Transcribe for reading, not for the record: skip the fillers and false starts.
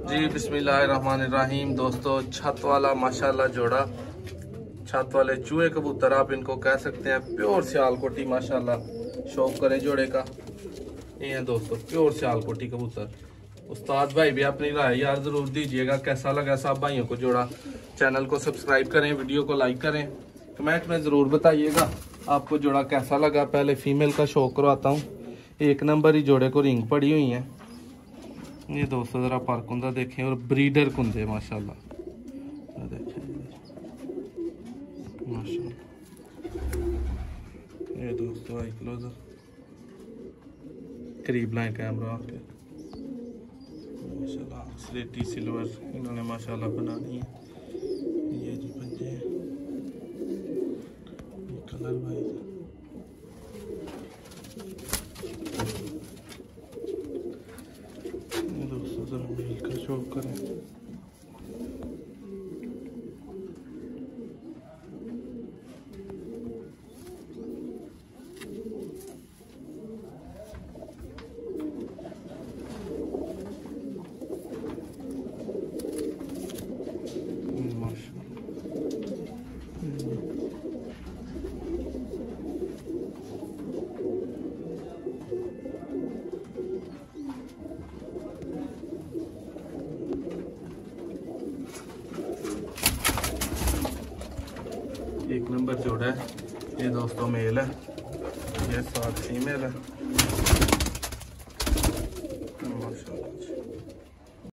जी बिस्मिल्लाहिर्रहमानिर्रहीम। दोस्तों छत वाला माशाल्लाह जोड़ा, छत वाले चूहे कबूतर आप इनको कह सकते हैं। प्योर सियालकोटी माशाल्लाह शौक करें जोड़े का। ये है दोस्तों प्योर सियालकोटी कबूतर। उस्ताद भाई भी अपनी राय यार जरूर दीजिएगा, कैसा लगा सब भाइयों को जोड़ा। चैनल को सब्सक्राइब करें, वीडियो को लाइक करें, कमेंट में ज़रूर बताइएगा आपको जोड़ा कैसा लगा। पहले फीमेल का शौक करवाता हूँ। एक नंबर ही जोड़े को रिंग पड़ी हुई है। ये दोस्तों ज़रा पर कुंदा देखें और ब्रीडर कुंदे माशाल्लाह देखें माशाल्लाह। ये दोस्तों आई क्लोजर करीब लाए कैमरा आपके माशाल्लाह। स्लेटी सिल्वर इन्होंने माशाल्लाह बनानी है। ये जी पंजे कलर वाइज दोस्तों जरा मेल का शो करें। एक नंबर जोड़ा है ये दोस्तों, मेल है, ये साथ फीमेल है।